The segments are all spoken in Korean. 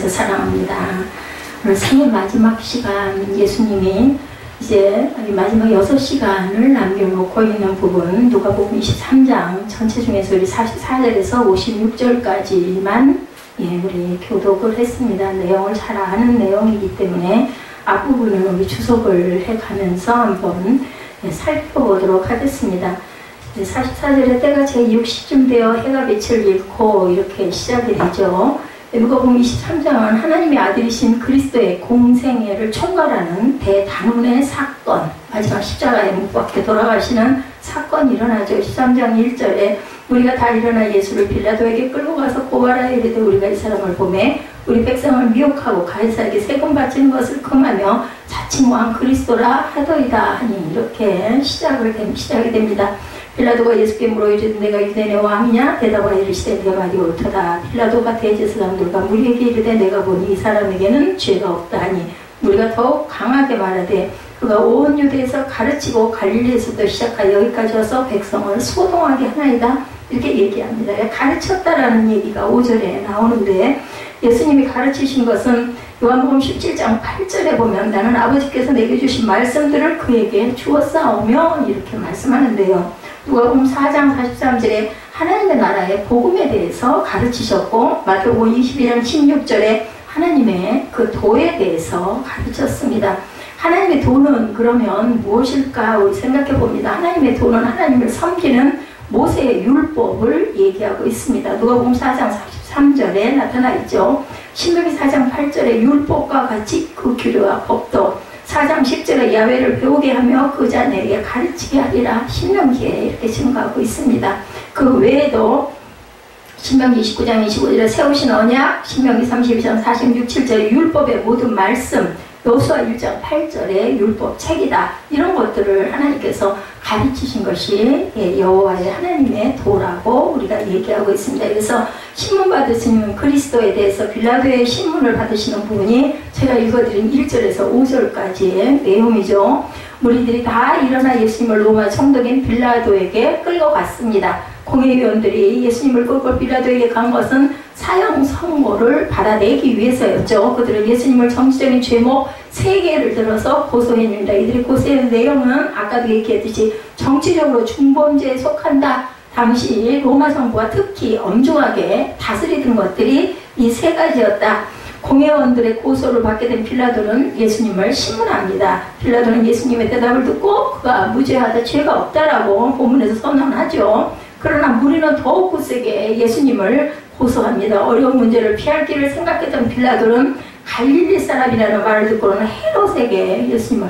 주셔서 사랑합니다. 오늘 생의 마지막 시간 예수님이 이제 마지막 6시간을 남겨놓고 있는 부분 누가복음 23장 전체 중에서 우리 44절에서 56절까지만 우리 교독을 했습니다. 내용을 잘 아는 내용이기 때문에 앞부분은 우리 주석을 해가면서 한번 살펴보도록 하겠습니다. 44절에 때가 제6시쯤 되어 해가 빛을 잃고 이렇게 시작이 되죠. 누가복음 23장은 하나님의 아들이신 그리스도의 공생애를 총괄하는 대단원의 사건, 마지막 십자가에 못 박혀 돌아가시는 사건이 일어나죠. 13장 1절에 우리가 다 일어나 예수를 빌라도에게 끌고 가서 고발하여 이르되 우리가 이 사람을 보매 우리 백성을 미혹하고 가이사에게 세금 바치는 것을 금하며 자칭 왕 그리스도라 하더이다 하니 이렇게 시작이 됩니다. 빌라도가 예수께 물어 이르되 내가 유대인의 왕이냐? 대답하여 이르시되 내 말이 옳도다. 빌라도가 대제사장들과 무리에게 이르되 내가 보니 이 사람에게는 죄가 없다 하니 우리가 더욱 강하게 말하되 그가 온 유대에서 가르치고 갈릴리에서도 시작하여 여기까지 와서 백성을 소동하게 하나이다 이렇게 얘기합니다. 가르쳤다라는 얘기가 5절에 나오는데 예수님이 가르치신 것은 요한복음 17장 8절에 보면 나는 아버지께서 내게 주신 말씀들을 그에게 주었사오며 이렇게 말씀하는데요. 누가복음 4장 43절에 하나님의 나라의 복음에 대해서 가르치셨고 마태복음 21장 16절에 하나님의 그 도에 대해서 가르쳤습니다. 하나님의 도는 그러면 무엇일까 우리 생각해 봅니다. 하나님의 도는 하나님을 섬기는 모세의 율법을 얘기하고 있습니다. 누가복음 4장 43절에 나타나 있죠. 신명기 4장 8절에 율법과 같이 그 규례와 법도 4장 10절에 야훼를 배우게 하며 그 자녀에게 가르치게 하리라 신명기에 이렇게 증거하고 있습니다. 그 외에도 신명기 29장 25절에 세우신 언약, 신명기 32장 46, 7절에 율법의 모든 말씀, 여호수아 1장 8절에 율법 책이다. 이런 것들을 하나님께서 가르치신 것이 여호와의 하나님의 도라고 우리가 얘기하고 있습니다. 그래서 신문 받으시는 그리스도에 대해서 빌라도의 신문을 받으시는 부분이 제가 읽어드린 1절에서 5절까지의 내용이죠. 무리들이 다 일어나 예수님을 로마 총독인 빌라도에게 끌고 갔습니다. 공회의원들이 예수님을 끌고 빌라도에게 간 것은 사형 선고를 받아내기 위해서였죠. 그들은 예수님을 정치적인 죄목 3개를 들어서 고소했습니다. 이들이 고소한 내용은 아까도 얘기했듯이 정치적으로 중범죄에 속한다. 당시 로마 정부가 특히 엄중하게 다스리던 것들이 이 3가지였다. 공회원들의 고소를 받게 된 빌라도는 예수님을 신문합니다. 빌라도는 예수님의 대답을 듣고 그가 무죄하다 죄가 없다라고 본문에서 선언하죠. 그러나 무리는 더욱 굳세게 예수님을 고소합니다. 어려운 문제를 피할 길을 생각했던 빌라도는 갈릴리 사람이라는 말을 듣고는 헤롯에게 예수님을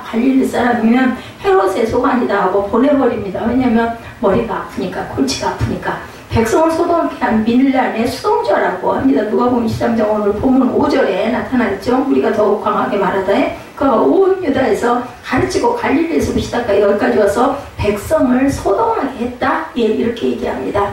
갈릴리 사람이면 헤롯의 소관이다 하고 보내버립니다. 왜냐하면 머리가 아프니까 골치가 아프니까 백성을 소동하게 한 밀란의 수동자라고 합니다. 누가복음 23장 오늘 본문 5절에 나타나 있죠. 우리가 더욱 강하게 말하되 그가 온 유다에서 가르치고 갈릴리에서 시작하여 여기까지 와서 백성을 소동하게 했다. 이렇게 얘기합니다.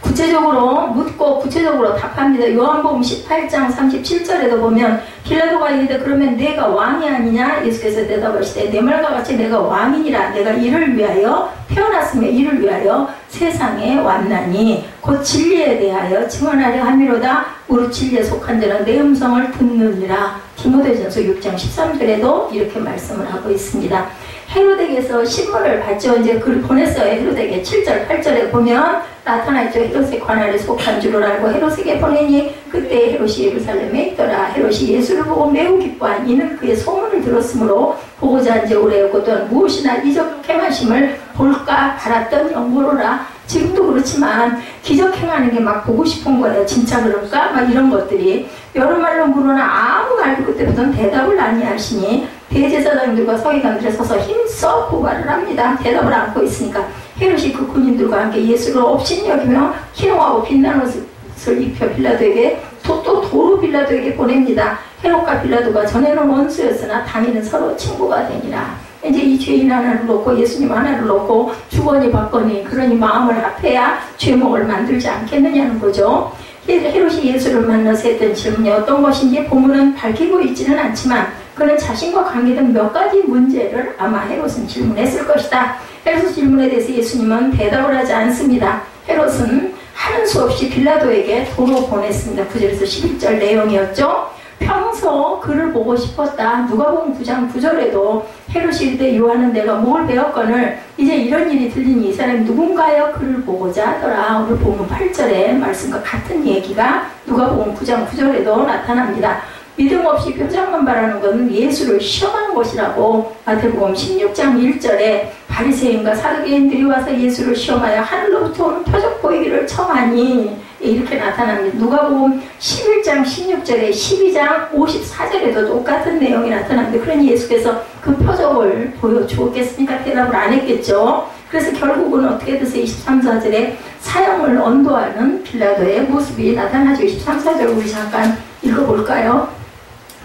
구체적으로 묻고 구체적으로 답합니다. 요한복음 18장 37절에도 보면 빌라도가 이르되 그러면 내가 왕이 아니냐? 예수께서 대답하시되 내 말과 같이 내가 왕이니라. 내가 이를 위하여 태어났으며 이를 위하여 세상에 왔나니 곧 진리에 대하여 증언하려 함이로다. 우리 진리에 속한 자는 내 음성을 듣느니라. 디모데전서 6장 13절에도 이렇게 말씀을 하고 있습니다. 헤롯에게서 신문을 받죠. 이제 그를 보냈어요. 헤롯에게 7절 8절에 보면 나타나있죠. 헤롯의 관할에 속한 줄을 알고 헤롯에게 보내니 그때 헤롯이 예루살렘에 있더라. 헤롯이 예수를 보고 매우 기뻐한 이는 그의 소문을 들었으므로 보고자 한 지 오래였고 또한 무엇이나 이적 행하심을 볼까 바랐던 영모로라. 지금도 그렇지만 기적 행하는 게 막 보고 싶은 거예요. 진짜 그럴까? 막 이런 것들이 여러 말로 물으나 아무 말도 그때부터는 대답을 아니하시니 대제사장들과 서기관들에 서서 힘써 고발을 합니다. 대답을 않고 있으니까 헤롯이 그 군인들과 함께 예수를 업신여기며 희롱하고 빛나는 옷을 입혀 빌라도에게 또 도로 빌라도에게 보냅니다. 헤롯과 빌라도가 전에는 원수였으나 당일은 서로 친구가 되니라. 이제 이 죄인 하나를 놓고 예수님 하나를 놓고 주거니 받거니 그러니 마음을 합해야 죄목을 만들지 않겠느냐는 거죠. 헤롯이 예수를 만나서 했던 질문이 어떤 것인지 본문은 밝히고 있지는 않지만 그는 자신과 관계된 몇 가지 문제를 아마 헤롯은 질문했을 것이다. 헤롯의 질문에 대해서 예수님은 대답을 하지 않습니다. 헤롯은 하는 수 없이 빌라도에게 도로 보냈습니다. 9절에서 11절 내용이었죠. 평소 그를 보고 싶었다. 누가복음 9장 9절에도 헤롯이 이르되 요한은 내가 뭘 배웠거늘 이제 이런 일이 들리니 이 사람이 누군가여 그를 보고자 하더라. 오늘 복음 8절의 말씀과 같은 얘기가 누가복음 9장 9절에도 나타납니다. 믿음 없이 표적만 바라는 것은 예수를 시험하는 것이라고 마태복음 16장 1절에 바리새인과 사두개인들이 와서 예수를 시험하여 하늘로부터 오는 표적 보이기를 청하니 이렇게 나타납니다. 누가복음 11장 16절에 12장 54절에도 똑같은 내용이 나타납니다. 그러니 예수께서 그 표적을 보여주었겠습니까? 대답을 안 했겠죠. 그래서 결국은 어떻게 돼서 23, 4절에 사형을 언도하는 빌라도의 모습이 나타나죠. 23, 4절 우리 잠깐 읽어볼까요?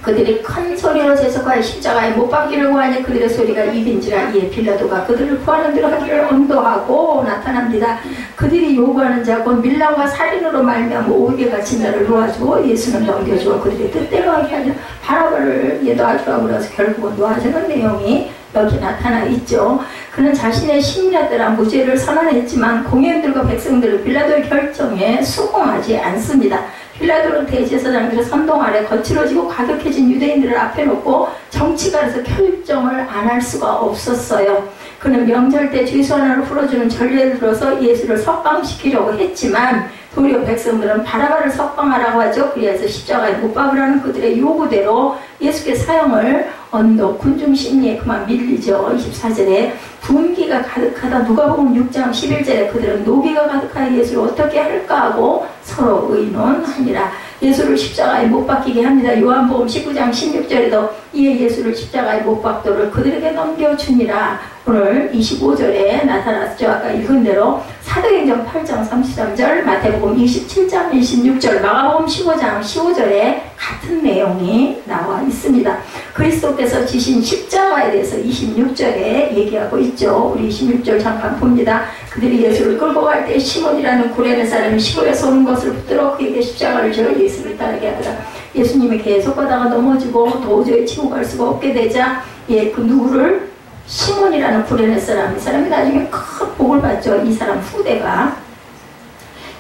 그들이 큰 소리로 제석하여 십자가에 못 박기를 구하니 그들의 소리가 입인지라. 이에 빌라도가 그들을 구하는 대로 하기를 언도하고 나타납니다. 그들이 요구하는 자 곧 밀란과 살인으로 말미암아 오게 갇힌 자를 놓아주고 예수는 넘겨주어 그들의 뜻대로 하게 하려 바라바를 놓아주라고 그래서 결국은 놓아주는 내용이 여기 나타나 있죠. 그는 자신의 심리에 따라 무죄를 선언했지만 공회원들과 백성들은 빌라도의 결정에 수긍하지 않습니다. 빌라도는 대제사장들의 선동 아래 거칠어지고 과격해진 유대인들을 앞에 놓고 정치가에서 결정을 안 할 수가 없었어요. 그는 명절 때 죄수 하나를 풀어주는 전례를 들어서 예수를 석방시키려고 했지만 도리어 백성들은 바라바를 석방하라고 하죠. 그래서 십자가에 못 박으라는 그들의 요구대로 예수께 사형을 언도 군중 심리에 그만 밀리죠. 24절에 분기가 가득하다. 누가복음 6장 11절에 그들은 노기가 가득하여 예수를 어떻게 할까 하고 서로 의논하니라. 예수를 십자가에 못 박히게 합니다. 요한복음 19장 16절에도 이에 예수를 십자가에 못 박도록 그들에게 넘겨주니라. 오늘 25절에 나타났죠. 아까 읽은 대로 사도행전 8장 33절, 마태복음 27장 26절, 마가복음 15장 15절에 같은 내용이 나와 있습니다. 그리스도께서 지신 십자가에 대해서 26절에 얘기하고 있죠. 우리 26절 잠깐 봅니다. 그들이 예수를 끌고 갈 때 시몬이라는 구레네 사람이 시골에서 오는 것을 붙들어 그에게 십자가를 지어 예수를 따르게 하더라. 예수님이 계속 가다가 넘어지고 도저히 치고 갈 수가 없게 되자 그 누구를? 시몬이라는 구레네 사람, 이 사람이 나중에 큰 복을 받죠. 이 사람 후대가.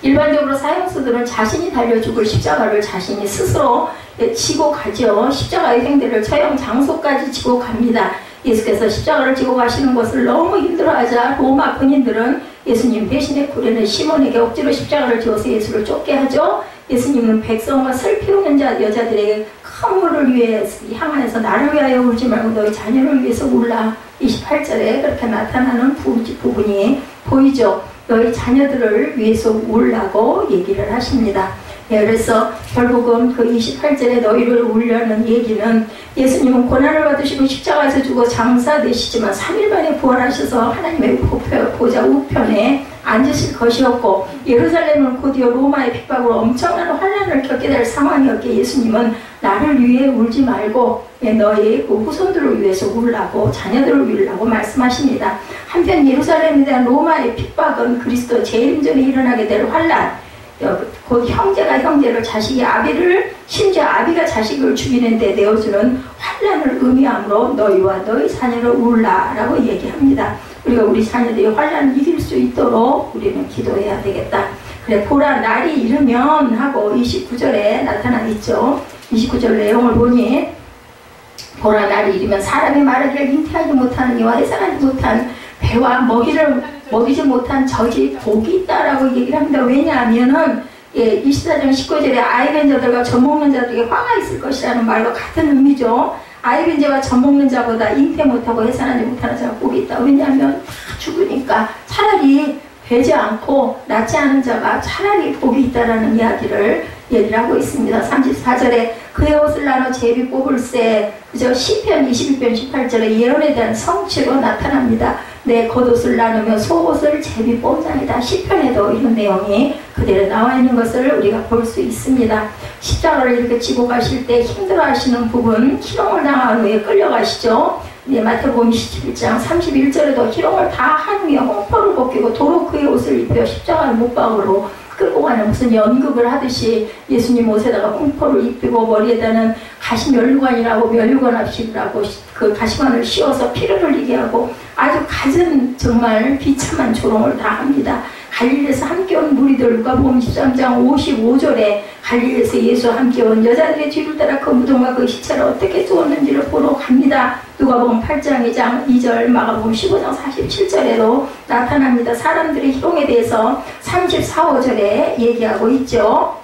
일반적으로 사형수들은 자신이 달려 죽을 십자가를 자신이 스스로 지고 가죠. 십자가의 횡대를 처형 장소까지 지고 갑니다. 예수께서 십자가를 지고 가시는 것을 너무 힘들어하자 로마 군인들은 예수님 대신에 구레네 시몬에게 억지로 십자가를 지어서 예수를 쫓게 하죠. 예수님은 백성과 슬피 우는 여자들에게 큰 물을 위해 향하여서 나를 위하여 울지 말고 너희 자녀를 위해서 울라. 28절에 그렇게 나타나는 부분이 보이죠. 너희 자녀들을 위해서 울라고 얘기를 하십니다. 그래서 결국은 그 28절에 너희를 울려는 얘기는 예수님은 고난을 받으시고 십자가에서 죽어 장사되시지만 3일 만에 부활하셔서 하나님의 보좌 우편에 앉으실 것이었고 예루살렘은 곧이어 로마의 핍박으로 엄청난 환난을 겪게 될 상황이었기에 예수님은 나를 위해 울지 말고 너희 후손들을 위해서 울라고 자녀들을 위하라고 말씀하십니다. 한편 예루살렘에 대한 로마의 핍박은 그리스도 재림 전에 일어나게 될 환난, 곧 형제가 형제를 자식이 아비를 심지어 아비가 자식을 죽이는 데 내어주는 환난을 의미하므로 너희와 너희 자녀를 울라라고 얘기합니다. 우리가 우리 자녀들이 환난을 이길 수 있도록 우리는 기도해야 되겠다. 그래 보라 날이 이르면 하고 29절에 나타나 있죠. 29절 내용을 보니 보라 날이 이르면 사람이 말하기를 잉태하지 못하는 이와 해산하지 못한 배와 먹이지 못한 젖이 복이 있다라고 얘기를 합니다. 왜냐하면은 24장 19절에 아이벤 자들과 젖먹는 자들에게 화가 있을 것이라는 말과 같은 의미죠. 아이벤 자와 젖먹는 자보다 잉태 못하고 해산하지 못하는 자가 복이 있다. 왜냐하면 다 죽으니까 차라리 되지 않고 낫지 않은 자가 차라리 복이 있다라는 이야기를 얘기를 하고 있습니다. 34절에 그의 옷을 나눠 제비 뽑을세. 그저 시편 22편 18절에 예언에 대한 성취로 나타납니다. 내 겉옷을 나누며 속옷을 제비 뽑자이다. 시편에도 이런 내용이 그대로 나와 있는 것을 우리가 볼 수 있습니다. 십자가를 이렇게 지고 가실 때 힘들어하시는 부분, 희롱을 당한 후에 끌려가시죠. 마태복음 21장 31절에도 희롱을 다 한 후에 홍포를 벗기고 도로 그의 옷을 입혀 십자가의 못박으로 끌고 가는 무슨 연극을 하듯이 예수님 옷에다가 홍포를 입히고 머리에다는 가시면류관이라고 면류관합시라고 그 가시관을 씌워서 피를 흘리게 하고 아주 갖은 정말 비참한 조롱을 다 합니다. 갈릴리에서 함께 온 무리들, 누가복음 13장 55절에 갈릴리에서 예수와 함께 온 여자들의 뒤를 따라 그 무덤과 그 시체를 어떻게 주었는지를 보러 갑니다. 누가복음 8장 2절, 마가복음 15장 47절에도 나타납니다. 사람들의 희롱에 대해서 34, 5절에 얘기하고 있죠.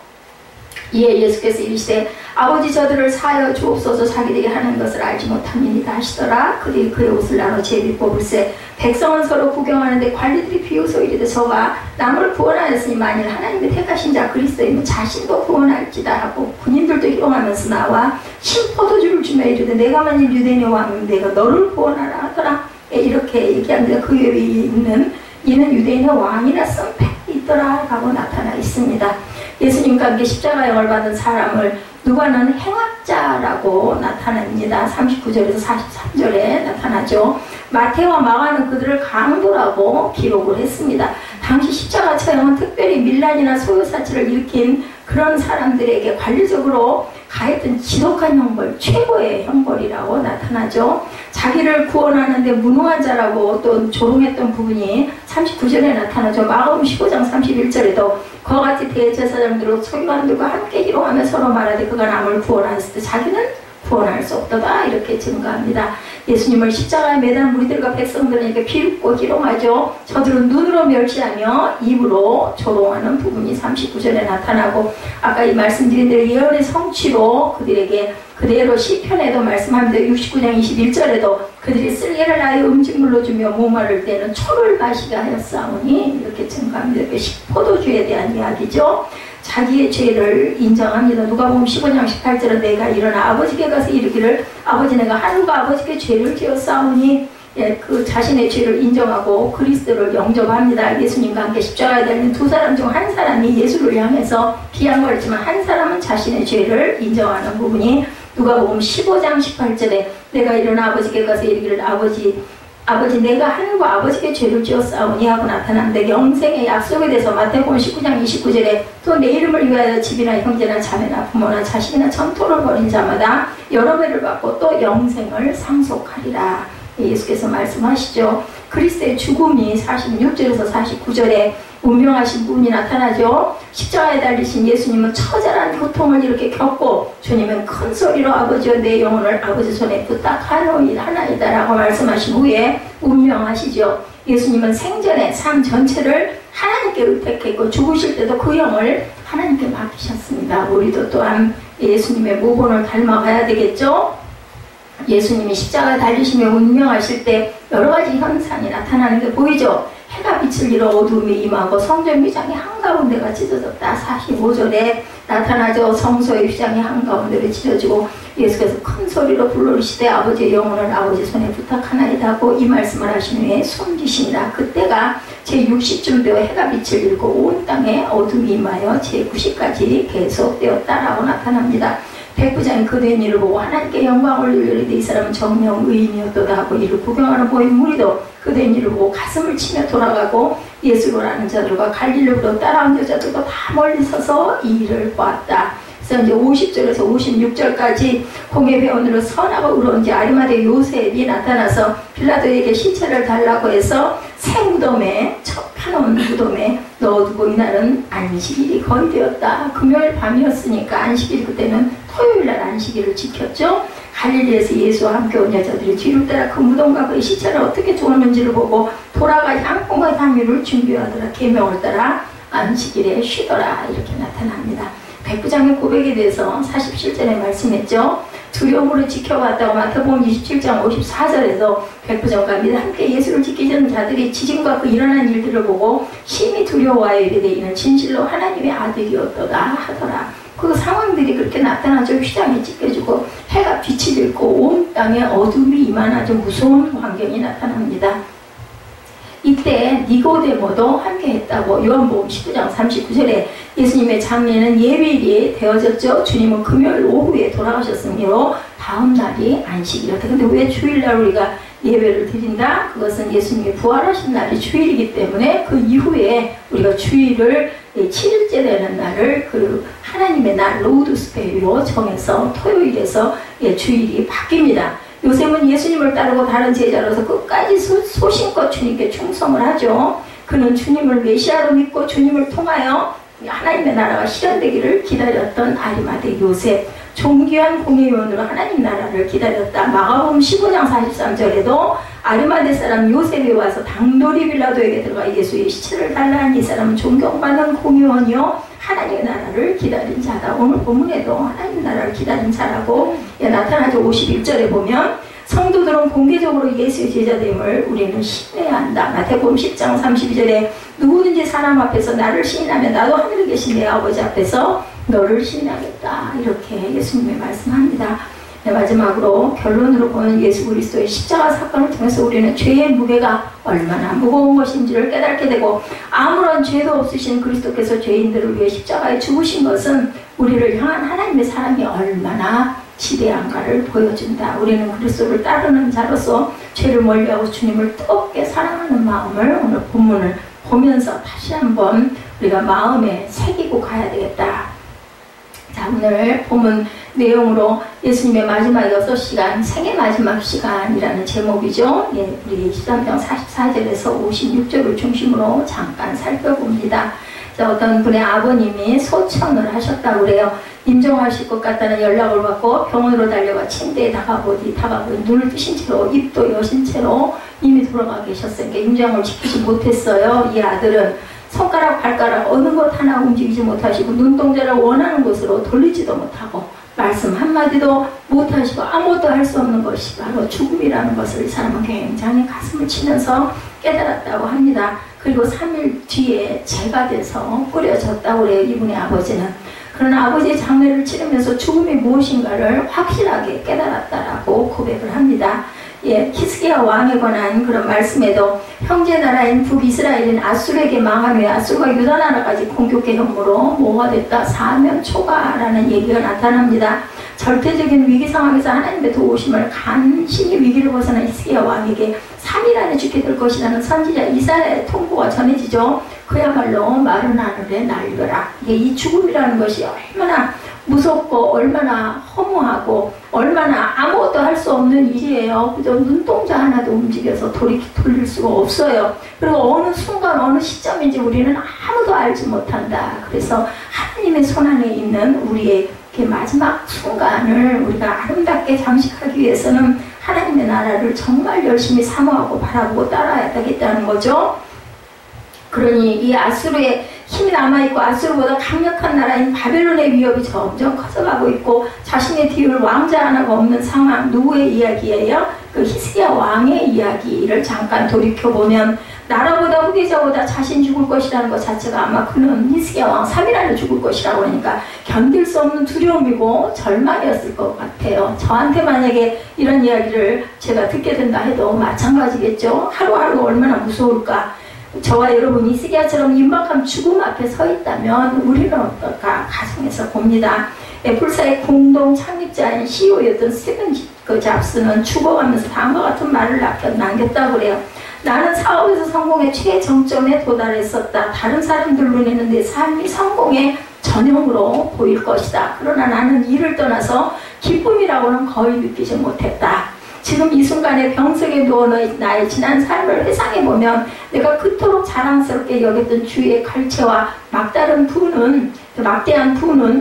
이에 예수께서 이르시되 아버지 저들을 사하여 주옵소서, 자기들이 하는 것을 알지 못함이니이다 하시더라. 그들이 그의 옷을 나눠 제비 뽑을세. 백성은 서로 구경하는데 관리들이 비웃어 이르되 저가 남을 구원하였으니 만일 하나님의 택하신 자 그리스도이면 자신도 구원할지다 하고 군인들도 희롱하면서 나와 신포도주를 주며 이르되 내가 만일 유대인의 왕이면 내가 너를 구원하라 하더라. 이렇게 얘기합니다. 그 위에 있는 이는 유대인의 왕이라 쓴 팩이 있더라 라고 나타나 있습니다. 예수님과 함께 십자가형을 받은 사람을 누가는 행악자라고 나타냅니다. 39절에서 43절에 나타나죠. 마태와 마가는 그들을 강도라고 기록을 했습니다. 당시 십자가 처형은 특별히 밀란이나 소요사치를 일으킨 그런 사람들에게 관리적으로 가했던 지독한 형벌, 최고의 형벌이라고 나타나죠. 자기를 구원하는데 무능한 자라고 또 조롱했던 부분이 39절에 나타나죠. 마가복음 15장 31절에도 그와 같이 대제사장들로 서기관들과 함께 희롱하며 서로 말하되 그가 남을 구원하였을 때 자기는 구원할 수 없도다 이렇게 증거합니다. 예수님을 십자가에 매단 무리들과 백성들에게 비웃고 희롱하죠. 저들은 눈으로 멸시하며 입으로 조롱하는 부분이 39절에 나타나고 아까 이 말씀드린 대로 예언의 성취로 그들에게 그대로 시편에도 말씀합니다. 69장 21절에도 그들이 쓸개를 나의 음식물로 주며 목마를 때는 초를 마시게 하였사오니 이렇게 증거합니다. 포도주에 대한 이야기죠. 자기의 죄를 인정합니다. 누가복음 15장 18절은 내가 일어나 아버지께 가서 이르기를 아버지 내가 하늘과 아버지께 죄를 지었사오니 그 자신의 죄를 인정하고 그리스도를 영접합니다. 예수님과 함께 십자가에 달린 두 사람 중 한 사람이 예수를 향해서 비양거렸지만 한 사람은 자신의 죄를 인정하는 부분이 누가복음 15장 18절에 내가 일어나 아버지께 가서 이르기를 아버지 내가 하늘과 아버지께 죄를 지었사오니 하고 나타났는데 영생의 약속에 대해서 마태복음 19장 29절에 또 내 이름을 위하여 집이나 형제나 자매나 부모나 자식이나 전토를 벌인 자마다 여러 배를 받고 또 영생을 상속하리라. 예수께서 말씀하시죠. 그리스도의 죽음이 46절에서 49절에 운명하신 분이 나타나죠. 십자가에 달리신 예수님은 처절한 고통을 이렇게 겪고 주님은 큰 소리로 아버지여 내 영혼을 아버지 손에 부탁하나이다 라고 말씀하신 후에 운명하시죠. 예수님은 생전에 삶 전체를 하나님께 의탁했고 죽으실 때도 그 영을 하나님께 맡기셨습니다. 우리도 또한 예수님의 모본을 닮아가야 되겠죠. 예수님이 십자가에 달리시며 운명하실 때 여러 가지 현상이 나타나는 게 보이죠. 해가 빛을 잃어 어둠이 임하고 성전 휘장이 한가운데가 찢어졌다. 45절에 나타나죠. 성소의 휘장이 한가운데로 찢어지고 예수께서 큰 소리로 불러시되 아버지의 영혼을 아버지 손에 부탁하나이다 하고 이 말씀을 하신 후에 숨기시니라. 그때가 제60쯤 되어 해가 빛을 잃고 온 땅에 어둠이 임하여 제90까지 계속되었다라고 나타납니다. 백부장이 그 된 일을 보고 하나님께 영광을 돌리되 이 사람은 정령 의인이었도다 하고 이를 구경하는 보인 무리도 그 된 일을 보고 가슴을 치며 돌아가고 예수를 아는 자들과 갈릴리로 따라온 여자들도 다 멀리 서서 이 일을 보았다. 그래서 이제 50절에서 56절까지 공예 배원으로 선하고 의로운지 아리마대 요셉이 나타나서 빌라도에게 시체를 달라고 해서 새 무덤에 펴놓은 무덤에 넣어두고 이날은 안식일이 거의 되었다. 금요일 밤이었으니까 안식일 그때는 토요일날 안식일을 지켰죠. 갈릴리에서 예수와 함께 온 여자들이 뒤를 따라 그 무덤과 그의 시체를 어떻게 주었는지를 보고 돌아가 향품과 향유를 준비하더라. 계명을 따라 안식일에 쉬더라. 이렇게 나타납니다. 백부장의 고백에 대해서 47절에 말씀했죠. 두려움으로 지켜봤다고 마태복음 27장 54절에서 백부장과 함께 예수를 지키던 자들이 지진과 그 일어난 일들을 보고 심히 두려워하여 이르되 이는 진실로 하나님의 아들이었도다 하더라. 그 상황들이 그렇게 나타나죠. 휘장이 찢겨지고 해가 빛이 들고 온 땅에 어둠이 임한 아주 무서운 광경이 나타납니다. 이때 니고데모도 함께 했다고 요한복음 19장 39절에 예수님의 장례는 예배일이 되어졌죠. 주님은 금요일 오후에 돌아가셨으므로 다음 날이 안식일이었다. 근데 왜 주일날 우리가 예배를 드린다? 그것은 예수님이 부활하신 날이 주일이기 때문에 그 이후에 우리가 주일을 7일째 되는 날을 그 하나님의 날 로우드스페이로 정해서 토요일에서 주일이 바뀝니다. 요셉은 예수님을 따르고 다른 제자로서 끝까지 소신껏 주님께 충성을 하죠. 그는 주님을 메시아로 믿고 주님을 통하여 하나님의 나라가 실현되기를 기다렸던 아리마대 요셉, 존귀한 공의원으로 하나님 나라를 기다렸다. 마가복음 15장 43절에도 아리마대 사람 요셉이 와서 당돌이 빌라도에게 들어가 예수의 시체를 달라 하니 이 사람은 존경받는 공의원이요 하나님의 나라를 기다린 자다. 오늘 본문에도 하나님 나라를 기다린 자라고 나타나죠. 51절에 보면 성도들은 공개적으로 예수의 제자됨을 우리는 신뢰해야 한다. 마태복음 10장 32절에 누구든지 사람 앞에서 나를 시인하면 나도 하늘에 계신 내 아버지 앞에서 너를 시인하겠다. 이렇게 예수님이 말씀합니다. 마지막으로 결론으로 보면 예수 그리스도의 십자가 사건을 통해서 우리는 죄의 무게가 얼마나 무거운 것인지를 깨닫게 되고, 아무런 죄도 없으신 그리스도께서 죄인들을 위해 십자가에 죽으신 것은 우리를 향한 하나님의 사랑이 얼마나 지대한가를 보여준다. 우리는 그리스도를 따르는 자로서 죄를 멀리하고 주님을 뜨겁게 사랑하는 마음을 오늘 본문을 보면서 다시 한번 우리가 마음에 새기고 가야 되겠다. 자, 오늘 본문 내용으로 예수님의 마지막 6시간, 생의 마지막 시간이라는 제목이죠. 예, 우리 13장 44절에서 56절을 중심으로 잠깐 살펴봅니다. 자, 어떤 분의 아버님이 소천을 하셨다고 그래요. 임종하실 것 같다는 연락을 받고 병원으로 달려가 침대에 다가보니 눈을 뜨신 채로 입도 여신 채로 이미 돌아가 계셨어요. 그러니까 임종을 지키지 못했어요. 이 아들은 손가락 발가락 어느 것 하나 움직이지 못하시고 눈동자를 원하는 곳으로 돌리지도 못하고 말씀 한마디도 못하시고 아무것도 할 수 없는 것이 바로 죽음이라는 것을 이 사람은 굉장히 가슴을 치면서 깨달았다고 합니다. 그리고 3일 뒤에 재가 돼서 뿌려졌다고 그래요. 이분의 아버지는. 그러나 아버지의 장례를 치르면서 죽음이 무엇인가를 확실하게 깨달았다라고 고백을 합니다. 예, 히스기야 왕에 관한 그런 말씀에도 형제 나라인 북이스라엘인 아수르에게 망한 후에 아수르가 유다 나라까지 공격의 현무로 뭐가 됐다? 사면초가라는 얘기가 나타납니다. 절대적인 위기 상황에서 하나님의 도우심을 간신히 위기를 벗어난 히스기야 왕에게 3일 안에 죽게 될 것이라는 선지자 이사야의 통보가 전해지죠. 그야말로 마른 하늘에 날벼락. 이 죽음이라는 것이 얼마나 무섭고 얼마나 허무하고 얼마나 아무것도 할 수 없는 일이에요. 그저 눈동자 하나도 움직여서 돌릴 수가 없어요. 그리고 어느 순간 어느 시점인지 우리는 아무도 알지 못한다. 그래서 하나님의 손안에 있는 우리의 마지막 순간을 우리가 아름답게 장식하기 위해서는 하나님의 나라를 정말 열심히 사모하고 바라보고 따라야 되겠다는 거죠. 그러니 이 아수르의 힘이 남아있고 아수르보다 강력한 나라인 바벨론의 위협이 점점 커져가고 있고 자신의 뒤를 왕자 하나가 없는 상황. 누구의 이야기예요? 그 히스기야 왕의 이야기를 잠깐 돌이켜보면 나라보다 후계자보다 자신 죽을 것이라는 것 자체가 아마 그는 히스기야 왕 3일 안에 죽을 것이라고 하니까 견딜 수 없는 두려움이고 절망이었을 것 같아요. 저한테 만약에 이런 이야기를 제가 듣게 된다 해도 마찬가지겠죠. 하루하루가 얼마나 무서울까. 저와 여러분이 히스기야처럼 임박한 죽음 앞에 서 있다면 우리는 어떨까 가정에서 봅니다. 애플사의 공동 창립자인 CEO였던 스티븐 잡스는 죽어가면서 다음과 같은 말을 남겼다고 그래요. 나는 사업에서 성공의 최정점에 도달했었다. 다른 사람들 눈에는 내 삶이 성공의 전형으로 보일 것이다. 그러나 나는 이를 떠나서 기쁨이라고는 거의 느끼지 못했다. 지금 이 순간에 병석에 누워있는 나의 지난 삶을 회상해보면 내가 그토록 자랑스럽게 여겼던 주의 갈채와 막대한 부는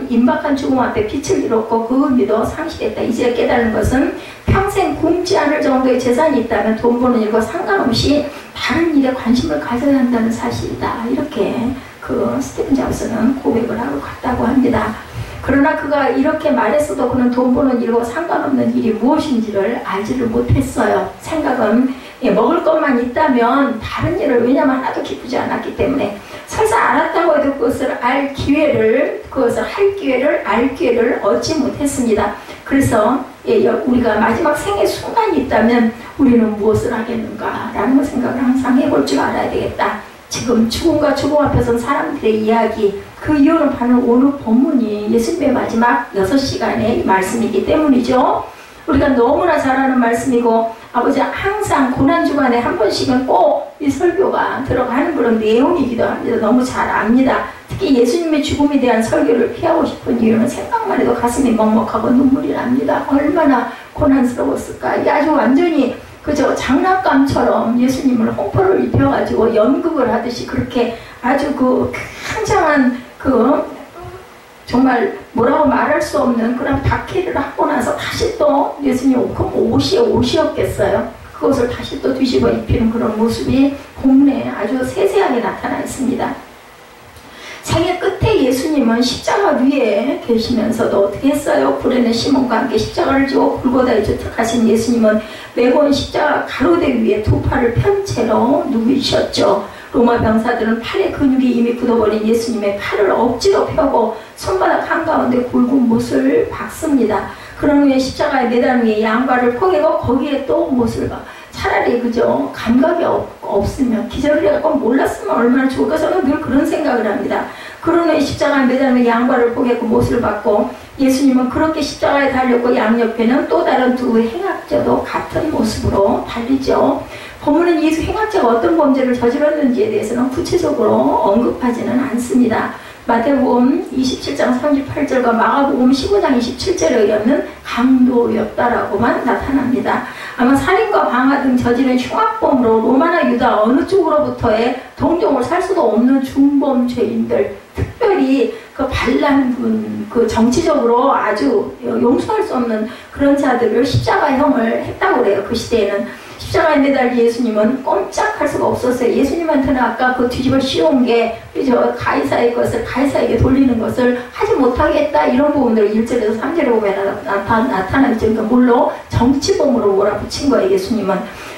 임박한 죽음 앞에 빛을 잃었고 그 의미도 상실했다. 이제 깨달은 것은 평생 굶지 않을 정도의 재산이 있다면 돈 버는 일과 상관없이 다른 일에 관심을 가져야 한다는 사실이다. 이렇게 그 스티븐 잡스는 고백을 하고 갔다고 합니다. 그러나 그가 이렇게 말했어도 그는 돈 버는 일과 상관없는 일이 무엇인지를 알지를 못했어요. 생각은 먹을 것만 있다면 다른 일을 왜냐면 하나도 기쁘지 않았기 때문에 설사 알았다고 해도 그것을 할 기회를 알 기회를 얻지 못했습니다. 그래서 우리가 마지막 생의 순간이 있다면 우리는 무엇을 하겠는가라는 생각을 항상 해볼 줄 알아야 되겠다. 지금 죽음과 죽음 앞에 선 사람들의 이야기, 그 이유는 바로 오늘 본문이 예수님의 마지막 6시간의 말씀이기 때문이죠. 우리가 너무나 잘 아는 말씀이고 아버지가 항상 고난주간에 한 번씩은 꼭 이 설교가 들어가는 그런 내용이기도 합니다. 너무 잘 압니다. 특히 예수님의 죽음에 대한 설교를 피하고 싶은 이유는 생각만 해도 가슴이 먹먹하고 눈물이 납니다. 얼마나 고난스러웠을까. 이 아주 완전히 그저 장난감처럼 예수님을 홍포를 입혀가지고 연극을 하듯이 그렇게 아주 그 굉장한 그 정말 뭐라고 말할 수 없는 그런 박해를 하고 나서 다시 또 예수님 옷이었겠어요. 그것을 다시 또 뒤집어 입히는 그런 모습이 본문에 아주 세세하게 나타나 있습니다. 생애 끝에 예수님은 십자가 위에 계시면서도 어떻게 했어요? 구레네 시몬과 함께 십자가를 지고 골고다에 주택하신 예수님은 매번 십자가 가로대 위에 두 팔을 편 채로 누우셨죠. 로마 병사들은 팔의 근육이 이미 굳어버린 예수님의 팔을 억지로 펴고 손바닥 한가운데 굵은 못을 박습니다. 그런 후에 십자가에 매단 위에 양발을 포개고 거기에 또 못을 박. 차라리 그저 감각이 없으면 기절을 해갖고 몰랐으면 얼마나 좋을까. 저는 늘 그런 생각을 합니다. 그런 후에 십자가에 매달며 양발을 포개고 못을 박고 예수님은 그렇게 십자가에 달렸고 양옆에는 또 다른 두 행악자도 같은 모습으로 달리죠. 본문은 이 행악자가 어떤 범죄를 저질렀는지에 대해서는 구체적으로 언급하지는 않습니다. 마태복음 27장 38절과 마가복음 15장 27절에 의하면 강도였다라고만 나타납니다. 아마 살인과 방화 등 저지른 흉악범으로 로마나 유다 어느 쪽으로부터의 동정을 살 수도 없는 중범죄인들, 특별히 그 반란군, 그 정치적으로 아주 용서할 수 없는 그런 자들을 십자가형을 했다고 그래요. 그 시대에는. 십자가에 매달린 예수님은 꼼짝할 수가 없었어요. 예수님한테는 아까 그 뒤집어 씌운 게 가이사의 것을 가이사에게 돌리는 것을 하지 못하겠다 이런 부분들을 1절에서 3절에 보면 나타나죠. 그러니까 물론 정치범으로 몰아붙인 거예요.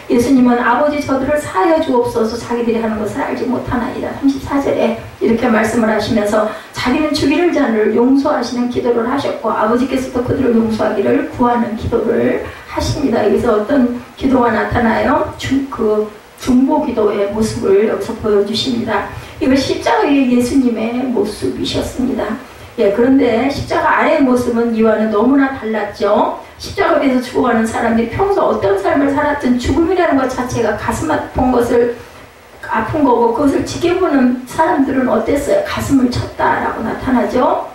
예수님은 아버지 저들을 사하여 주옵소서 자기들이 하는 것을 알지 못하나이다. 34절에 이렇게 말씀을 하시면서 자기는 죽이는 자를 용서하시는 기도를 하셨고 아버지께서도 그들을 용서하기를 구하는 기도를 하십니다. 여기서 어떤 기도가 나타나요? 중보 기도의 모습을 여기서 보여주십니다. 이거 십자가 위에 예수님의 모습이셨습니다. 예, 그런데 십자가 아래의 모습은 이와는 너무나 달랐죠. 십자가 위에서 죽어가는 사람들이 평소 어떤 삶을 살았든 죽음이라는 것 자체가 가슴 아픈 거고 그것을 지켜보는 사람들은 어땠어요? 가슴을 쳤다라고 나타나죠.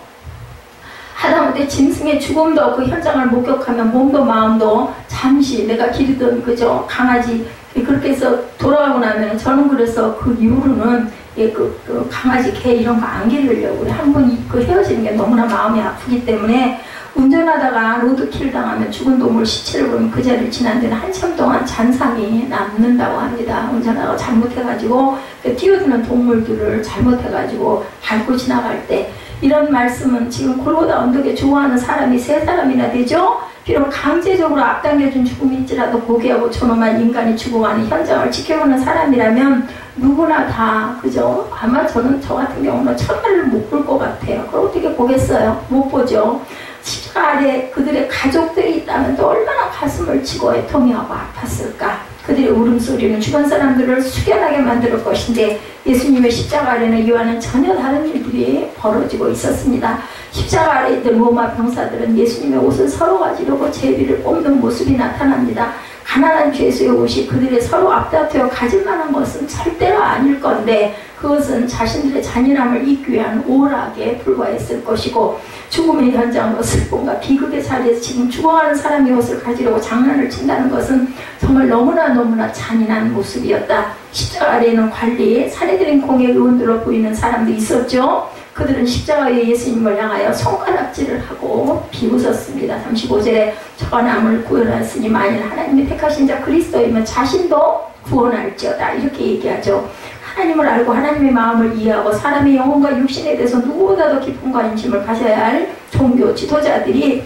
하다못해 짐승의 죽음도 그 현장을 목격하면 몸도 마음도 잠시 내가 기르던 그저 강아지 그렇게 해서 돌아가고 나면 저는 그래서 그 이후로는 그 강아지 개 이런 거 안 기르려고 한 번 그 헤어지는 게 너무나 마음이 아프기 때문에 운전하다가 로드킬 당하면 죽은 동물 시체를 보면 그 자리를 지난 데는 한참 동안 잔상이 남는다고 합니다. 운전하다가 잘못해가지고 뛰어드는 동물들을 잘못해가지고 밟고 지나갈 때 이런 말씀은 지금 골고다 언덕에 죽어가는 사람이 3사람이나 되죠. 비록 강제적으로 앞당겨준 죽음일지라도 고귀하고 존엄한 인간이 죽어가는 현장을 지켜보는 사람이라면 누구나 다 그죠? 아마 저는 저 같은 경우는 천만을 못 볼 것 같아요. 그걸 어떻게 보겠어요? 못 보죠. 십자가 아래 그들의 가족들이 있다면 또 얼마나 가슴을 치고 애통해하고 아팠을까. 그들의 울음소리는 주변 사람들을 숙연하게 만들 것인데 예수님의 십자가 아래는 이와는 전혀 다른 일들이 벌어지고 있었습니다. 십자가 아래에 있던 로마 병사들은 예수님의 옷을 서로 가지려고 제비를 뽑는 모습이 나타납니다. 가난한 죄수의 옷이 그들의 서로 앞다투어 가질 만한 것은 절대로 아닐 건데 그것은 자신들의 잔인함을 잊기 위한 오락에 불과했을 것이고 죽음의 현장으로 슬픔과 비극의 자리에서 지금 죽어가는 사람의 옷을 가지려고 장난을 친다는 것은 정말 너무나 잔인한 모습이었다. 십자가 아래에는 관리, 살해드린 공의 의원들로 보이는 사람도 있었죠. 그들은 십자가 위에 예수님을 향하여 손가락질을 하고 비웃었습니다. 35절에 저가 남을 구원하였으니 만일 하나님이 택하신 자 그리스도이면 자신도 구원할지어다 이렇게 얘기하죠. 하나님을 알고 하나님의 마음을 이해하고 사람의 영혼과 육신에 대해서 누구보다도 깊은 관심을 가져야 할 종교 지도자들이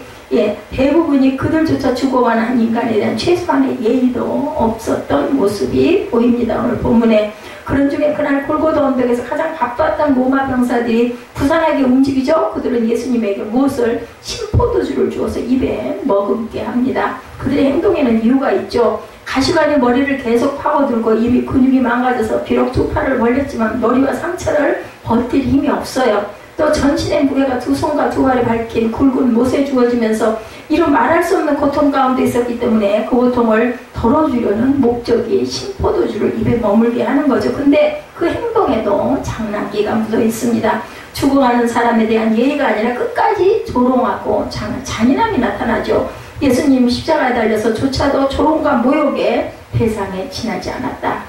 대부분이 그들조차 죽어가는 한 인간에 대한 최소한의 예의도 없었던 모습이 보입니다. 오늘 본문에 그런 중에 그날 골고다 언덕에서 가장 바빴던 로마 병사들이 부산하게 움직이죠. 그들은 예수님에게 무엇을 신포도주를 주어서 입에 머금게 합니다. 그들의 행동에는 이유가 있죠. 가시관이 머리를 계속 파고들고 이미 근육이 망가져서 비록 두 팔을 벌렸지만 머리와 상처를 버틸 힘이 없어요. 또 전신의 무게가 두 손과 두 발에 밝힌 굵은 못에 주어지면서 이런 말할 수 없는 고통 가운데 있었기 때문에 그 고통을 덜어주려는 목적이 신포도주를 입에 머물게 하는 거죠. 근데 그 행동에도 장난기가 묻어 있습니다. 죽어가는 사람에 대한 예의가 아니라 끝까지 조롱하고 잔인함이 나타나죠. 예수님 십자가에 달려서 조차도 조롱과 모욕에 대상에 지나지 않았다.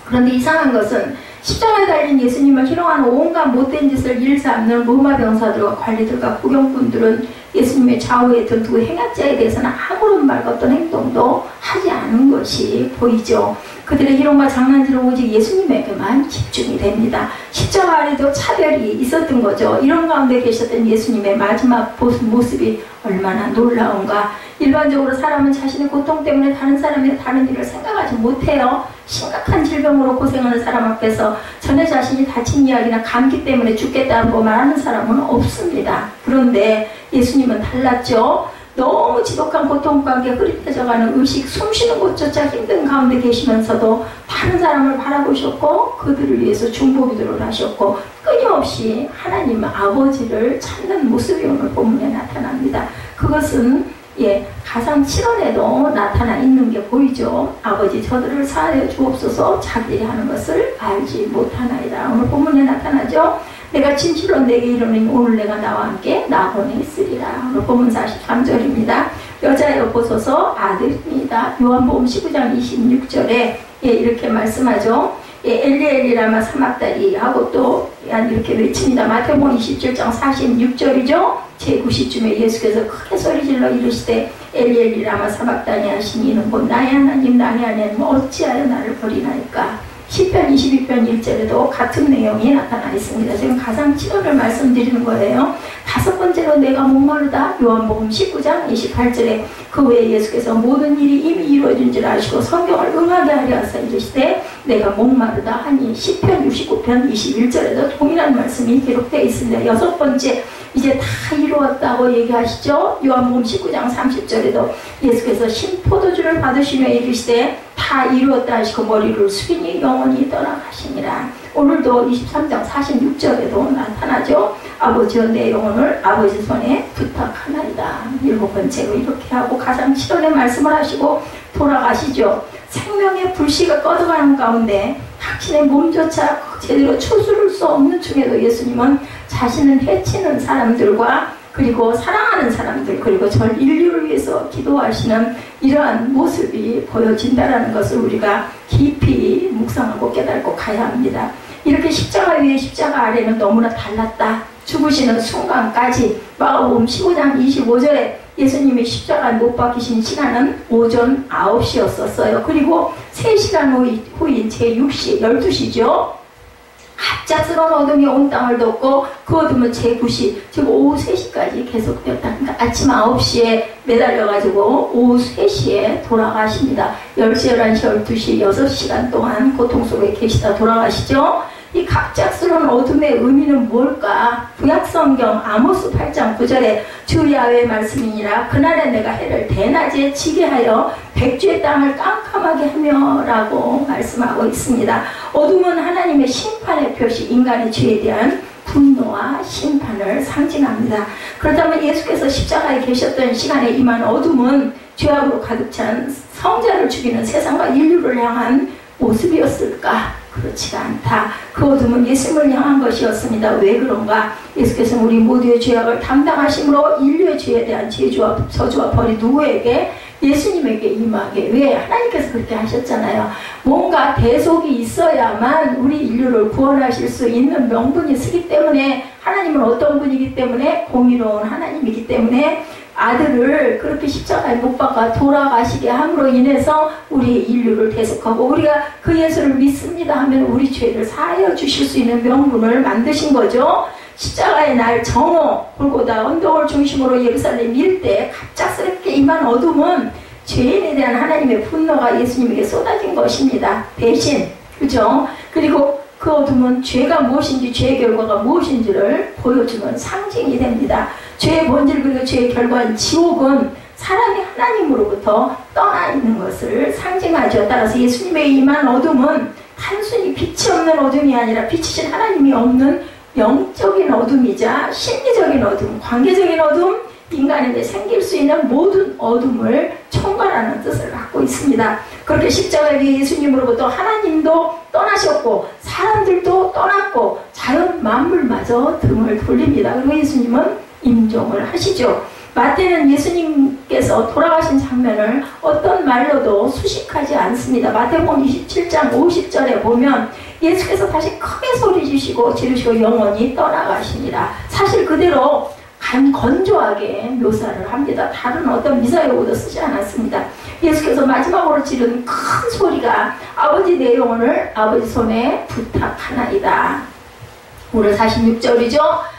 그런데 이상한 것은 십자가에 달린 예수님을 희롱하는 온갖 못된 짓을 일삼는 로마 병사들과 관리들과 구경꾼들은 예수님의 좌우에 들두고 행한 자에 대해서는 아무런 말과 어떤 행동도 하지 않은 것이 보이죠. 그들의 희롱과 장난질은 오직 예수님에게만 집중이 됩니다. 십자가 아래도 차별이 있었던 거죠. 이런 가운데 계셨던 예수님의 마지막 모습이 얼마나 놀라운가. 일반적으로 사람은 자신의 고통 때문에 다른 사람의 다른 일을 생각하지 못해요. 심각한 질병으로 고생하는 사람 앞에서 전에 자신이 다친 이야기나 감기 때문에 죽겠다고 말하는 사람은 없습니다. 그런데 예수님은 달랐죠. 너무 지독한 고통과 함께 흐릿해져가는 의식, 숨쉬는 곳조차 힘든 가운데 계시면서도 다른 사람을 바라보셨고 그들을 위해서 중보기도를 하셨고 끊임없이 하나님 아버지를 찾는 모습이 오늘 본문에 나타납니다. 그것은 가상 7원에도 나타나 있는 게 보이죠. 아버지 저들을 사하여 주옵소서 자기들이 하는 것을 알지 못하나이다. 오늘 본문에 나타나죠. 내가 진실로 내게 이르노니 오늘 내가 나와 함께 나곤에 있으리라. 오늘 본문 43절입니다. 여자여 보소서 아들입니다. 요한복음 19장 26절에 이렇게 말씀하죠. 엘리 엘리 라마 사막다리 하고 또 이렇게 외칩니다. 마태복음 27장 46절이죠. 제9시쯤에 예수께서 크게 소리질러 이르시되 엘리 엘리 라마 사막다니 하시니 이는 곧 나의 하나님 나의 하나님 어찌하여 나를 버리나이까. 시편 22편 1절에도 같은 내용이 나타나 있습니다. 지금 가상 7원을 말씀드리는 거예요. 다섯 번째로 내가 목마르다. 요한복음 19장 28절에 그 외에 예수께서 모든 일이 이미 이루어진 줄 아시고 성경을 응하게 하려 하사 이르시되 내가 목마르다 하니 시편 69편 21절에도 동일한 말씀이 기록되어 있습니다. 여섯 번째 이제 다 이루었다고 얘기하시죠. 요한복음 19장 30절에도 예수께서 신포도주를 받으시며 이르시되 다 이루었다 하시고 머리를 숙이니 영원히 떠나가시니라. 오늘도 23장 46절에도 나타나죠. 아버지여 내 영혼을 아버지 손에 부탁하나이다. 일곱 번째로 이렇게 하고 가장 7월에 말씀을 하시고 돌아가시죠. 생명의 불씨가 꺼져가는 가운데 당신의 몸조차 제대로 추스를 수 없는 중에도 예수님은 자신을 해치는 사람들과 그리고 사랑하는 사람들 그리고 전 인류를 위해서 기도하시는 이러한 모습이 보여진다는 것을 우리가 깊이 묵상하고 깨닫고 가야 합니다. 이렇게 십자가 위에 십자가 아래는 너무나 달랐다. 죽으시는 순간까지 마가복음 15장 25절에 예수님이 십자가에 못 박히신 시간은 오전 9시였었어요. 그리고 3시간 후인 제6시 12시죠. 갑작스러운 어둠이 온 땅을 덮고 그 어둠은 제9시 즉 오후 3시까지 계속되었다. 그러니까 아침 9시에 매달려가지고 오후 3시에 돌아가십니다. 10시, 11시, 12시 6시간 동안 고통 속에 계시다 돌아가시죠. 이 갑작스러운 어둠의 의미는 뭘까? 구약성경 아모스 8장 9절에 주 야훼의 말씀이니라 그날에 내가 해를 대낮에 지게 하여 백주의 땅을 깜깜하게 하며 라고 말씀하고 있습니다. 어둠은 하나님의 심판의 표시, 인간의 죄에 대한 분노와 심판을 상징합니다. 그렇다면 예수께서 십자가에 계셨던 시간에 임한 어둠은 죄악으로 가득 찬 성자를 죽이는 세상과 인류를 향한 모습이었을까? 그렇지가 않다. 그 어둠은 예수님을 향한 것이었습니다. 왜 그런가? 예수께서는 우리 모두의 죄악을 담당하심으로 인류의 죄에 대한 저주와 벌이 누구에게? 예수님에게 임하게. 왜? 하나님께서 그렇게 하셨잖아요. 뭔가 대속이 있어야만 우리 인류를 구원하실 수 있는 명분이 있기 때문에 하나님은 어떤 분이기 때문에 공의로운 하나님이기 때문에 아들을 그렇게 십자가에 못 박아 돌아가시게 함으로 인해서 우리 인류를 대속하고 우리가 그 예수를 믿습니다 하면 우리 죄를 사하여 주실 수 있는 명분을 만드신 거죠. 십자가의 날 정오 골고다 언덕을 중심으로 예루살렘 일대에 갑작스럽게 임한 어둠은 죄인에 대한 하나님의 분노가 예수님에게 쏟아진 것입니다. 대신 그죠? 그리고 그 어둠은 죄가 무엇인지 죄의 결과가 무엇인지를 보여주는 상징이 됩니다. 죄의 본질 그리고 죄의 결과인 지옥은 사람이 하나님으로부터 떠나 있는 것을 상징하죠. 따라서 예수님의 임한 어둠은 단순히 빛이 없는 어둠이 아니라 빛이신 하나님이 없는 영적인 어둠이자 심리적인 어둠, 관계적인 어둠, 인간에게 생길 수 있는 모든 어둠을 총괄하는 뜻을 갖고 있습니다. 그렇게 십자가 위에 예수님으로부터 하나님도 떠나셨고 사람들도 떠났고 자연 만물마저 등을 돌립니다. 그리고 예수님은 임종을 하시죠. 마태는 예수님께서 돌아가신 장면을 어떤 말로도 수식하지 않습니다. 마태복음 27장 50절에 보면 예수께서 다시 크게 소리 지르시고 영원히 떠나가시니라. 사실 그대로 건조하게 묘사를 합니다. 다른 어떤 미사여구도 쓰지 않았습니다. 예수께서 마지막으로 지른 큰 소리가 아버지 내 영혼을 아버지 손에 부탁하나이다. 오늘 46절이죠.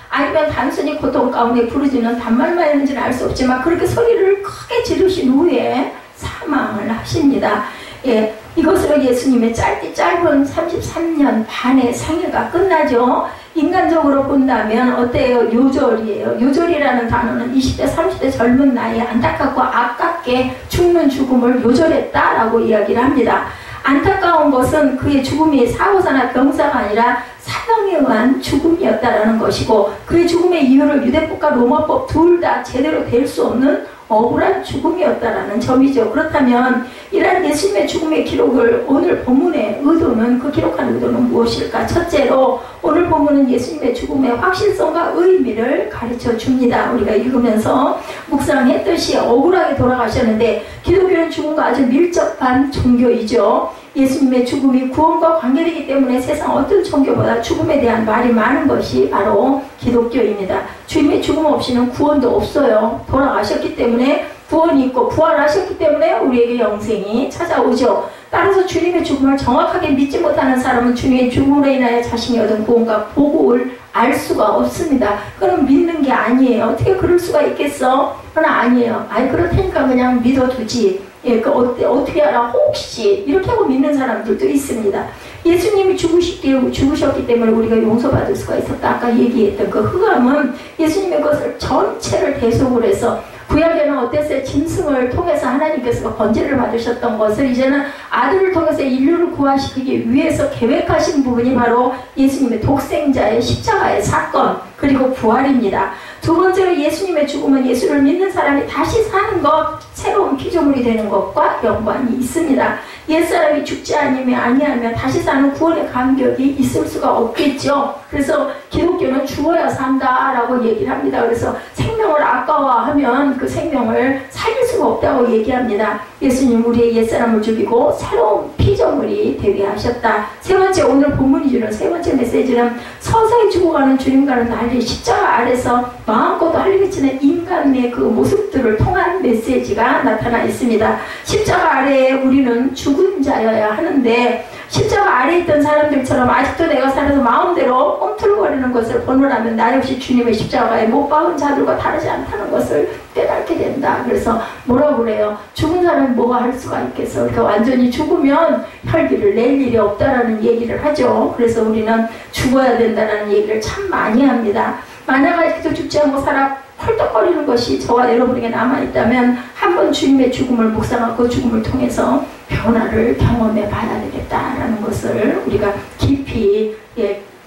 아니면 단순히 고통 가운데 부르짖는 단말마였는지는 알 수 없지만 그렇게 소리를 크게 지르신 후에 사망을 하십니다. 예, 이것으로 예수님의 짧은 33년 반의 생애가 끝나죠. 인간적으로 본다면 어때요? 요절이에요. 요절이라는 단어는 20대 30대 젊은 나이에 안타깝고 아깝게 죽는 죽음을 요절했다라고 이야기를 합니다. 안타까운 것은 그의 죽음이 사고사나 병사가 아니라 사형에 의한 죽음이었다라는 것이고, 그의 죽음의 이유를 유대법과 로마법 둘 다 제대로 될 수 없는 억울한 죽음이었다라는 점이죠. 그렇다면 이러한 예수님의 죽음의 기록을 오늘 본문의 의도는, 그 기록한 의도는 무엇일까? 첫째로 오늘 본문은 예수님의 죽음의 확실성과 의미를 가르쳐 줍니다. 우리가 읽으면서 묵상했듯이 억울하게 돌아가셨는데 기독교는 죽음과 아주 밀접한 종교이죠. 예수님의 죽음이 구원과 관계되기 때문에 세상 어떤 종교보다 죽음에 대한 말이 많은 것이 바로 기독교입니다. 주님의 죽음 없이는 구원도 없어요. 돌아가셨기 때문에 구원이 있고 부활하셨기 때문에 우리에게 영생이 찾아오죠. 따라서 주님의 죽음을 정확하게 믿지 못하는 사람은 주님의 죽음으로 인하여 자신이 얻은 구원과 복을 알 수가 없습니다. 그럼 믿는 게 아니에요. 어떻게 그럴 수가 있겠어? 그건 아니에요. 아니 그렇다니까 그냥 믿어두지. 예, 어떻게 알아? 혹시 이렇게 하고 믿는 사람들도 있습니다. 예수님이 죽으셨기 때문에 우리가 용서받을 수가 있었다. 아까 얘기했던 그 흑암은 예수님의 것을 전체를 대속을 해서, 구약에는 어땠어요? 짐승을 통해서 하나님께서 번제를 받으셨던 것을 이제는 아들을 통해서 인류를 구하시키기 위해서 계획하신 부분이 바로 예수님의 독생자의 십자가의 사건, 그리고 부활입니다. 두 번째로 예수님의 죽음은 예수를 믿는 사람이 다시 사는 것, 새로운 피조물이 되는 것과 연관이 있습니다. 옛사람이 죽지 아니하면 다시 사는 구원의 감격이 있을 수가 없겠죠. 그래서 기독교는 죽어야 산다라고 얘기를 합니다. 그래서 생명을 아까워하면 그 생명을 살릴 수가 없다고 얘기합니다. 예수님 우리의 옛사람을 죽이고 새로운 피조물이 되게 하셨다. 세 번째, 오늘 본문이 주는 세 번째 메시지는 서서히 죽어가는 주님과는 달리 십자가 아래서 마음껏 할리기치는 인간의 그 모습들을 통한 메시지가 나타나 있습니다. 십자가 아래에 우리는 죽은 자여야 하는데, 십자가 아래에 있던 사람들처럼 아직도 내가 살아서 마음대로 꿈틀거리는 것을 보느라면 나 역시 주님의 십자가에 못 박은 자들과 다르지 않다는 것을 깨닫게 된다. 그래서 뭐라고 그래요? 죽은 사람이 뭐가 할 수가 있겠어? 그러니까 완전히 죽으면 혈기를 낼 일이 없다라는 얘기를 하죠. 그래서 우리는 죽어야 된다는 얘기를 참 많이 합니다. 만약 아직도 죽지 않고 살아 펄떡거리는 것이 저와 여러분에게 남아있다면 한번 주님의 죽음을 묵상하고 그 죽음을 통해서 변화를 경험해 봐야 되겠다라는 것을 우리가 깊이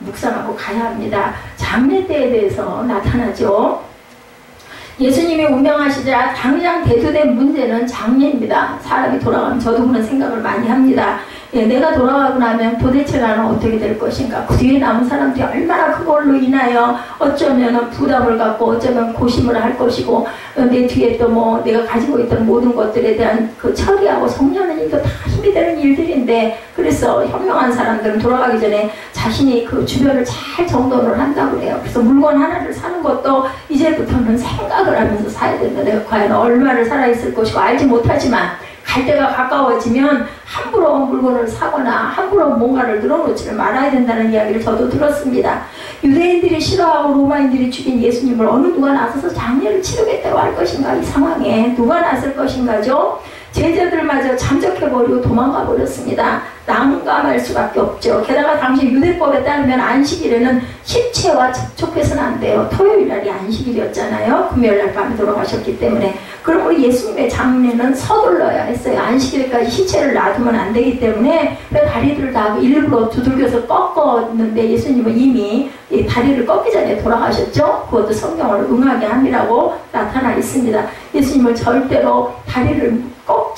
묵상하고 가야 합니다. 장례때에 대해서 나타나죠. 예수님이 운명하시자 당장 대두된 문제는 장례입니다. 사람이 돌아가면 저도 그런 생각을 많이 합니다. 예, 내가 돌아가고 나면 도대체 나는 어떻게 될 것인가? 그 뒤에 남은 사람들이 얼마나 그걸로 인하여 어쩌면 부담을 갖고 어쩌면 고심을 할 것이고, 내 뒤에 또 뭐 내가 가지고 있던 모든 것들에 대한 그 처리하고 성려는 일도 다 힘이 되는 일들인데, 그래서 현명한 사람들은 돌아가기 전에 자신이 그 주변을 잘 정돈을 한다고 그래요. 그래서 물건 하나를 사는 것도 이제부터는 생각을 하면서 사야 된다. 내가 과연 얼마를 살아있을 것이고 알지 못하지만 갈 때가 가까워지면 함부로 물건을 사거나 함부로 뭔가를 늘어놓지를 말아야 된다는 이야기를 저도 들었습니다. 유대인들이 싫어하고 로마인들이 죽인 예수님을 어느 누가 나서서 장례를 치르겠다고 할 것인가? 이 상황에 누가 나설 것인가죠? 제자들마저 잠적해버리고 도망가 버렸습니다. 난감할 수밖에 없죠. 게다가 당시 유대법에 따르면 안식일에는 시체와 접촉해서는 안 돼요. 토요일날이 안식일이었잖아요. 금요일날 밤에 돌아가셨기 때문에. 그러므로 예수님의 장례는 서둘러야 했어요. 안식일까지 시체를 놔두면 안 되기 때문에 다리를 다 일부러 두들겨서 꺾었는데 예수님은 이미 이 다리를 꺾기 전에 돌아가셨죠. 그것도 성경을 응하게 함이라고 나타나 있습니다. 예수님을 절대로 다리를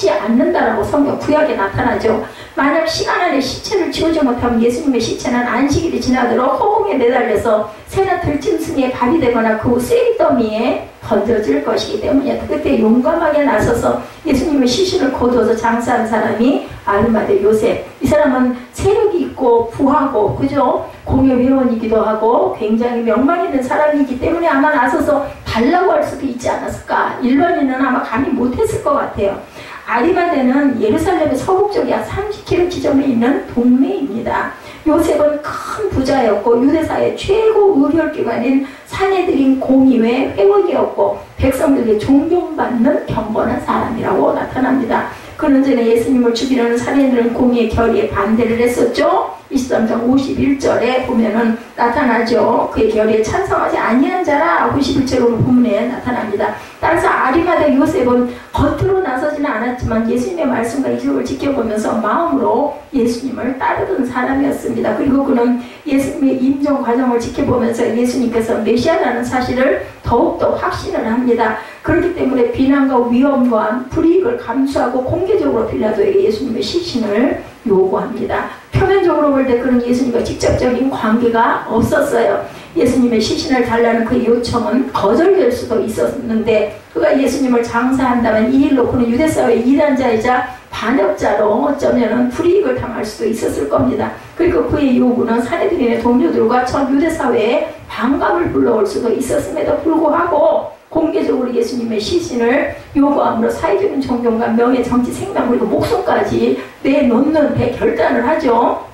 썩지 않는다라고 성경 구약에 나타나죠. 만약 시간 안에 시체를 치우지 못하면 예수님의 시체는 안식일이 지나도록 허공에 매달려서 새나 들짐승의 발이 되거나 그 쓰레기더미에 던져질 것이기 때문이야. 그때 용감하게 나서서 예수님의 시신을 거두어서 장사한 사람이 아리마대 요셉. 이 사람은 세력이 있고 부하고 그죠? 공예회원이기도 하고 굉장히 명망 있는 사람이기 때문에 아마 나서서 달라고 할 수도 있지 않았을까. 일반인은 아마 감히 못했을 것 같아요. 아리마대는 예루살렘의 서북 쪽에 약 30km 지점에 있는 동네입니다. 요셉은 큰 부자였고 유대사의 최고 의결기관인 산헤드린 공의회 회원이었고 백성들에게 존경받는 경건한 사람이라고 나타납니다. 그는 전에 예수님을 죽이려는 산헤드린 공의회 결의에 반대를 했었죠. 23장 51절에 보면은 나타나죠. 그의 결의에 찬성하지 아니한 자라 51절로 본문에 나타납니다. 따라서 아리마대 요셉은 겉으로 나서지는 않았지만 예수님의 말씀과 이적을 지켜보면서 마음으로 예수님을 따르던 사람이었습니다. 그리고 그는 예수님의 임종 과정을 지켜보면서 예수님께서 메시아라는 사실을 더욱더 확신을 합니다. 그렇기 때문에 비난과 위험과 불이익을 감수하고 공개적으로 빌라도에게 예수님의 시신을 요구합니다. 표면적으로 볼 때 그는 예수님과 직접적인 관계가 없었어요. 예수님의 시신을 달라는 그 요청은 거절될 수도 있었는데 그가 예수님을 장사한다면 이 일로 그는 유대사회의 이단자이자 반역자로 어쩌면 불이익을 당할 수도 있었을 겁니다. 그리고 그의 요구는 산헤드린의 동료들과 전 유대사회에 반감을 불러올 수도 있었음에도 불구하고 공개적으로 예수님의 시신을 요구함으로 사회적인 존경과 명예, 정치, 생명 그리고 목숨까지 내놓는 대결단을 하죠.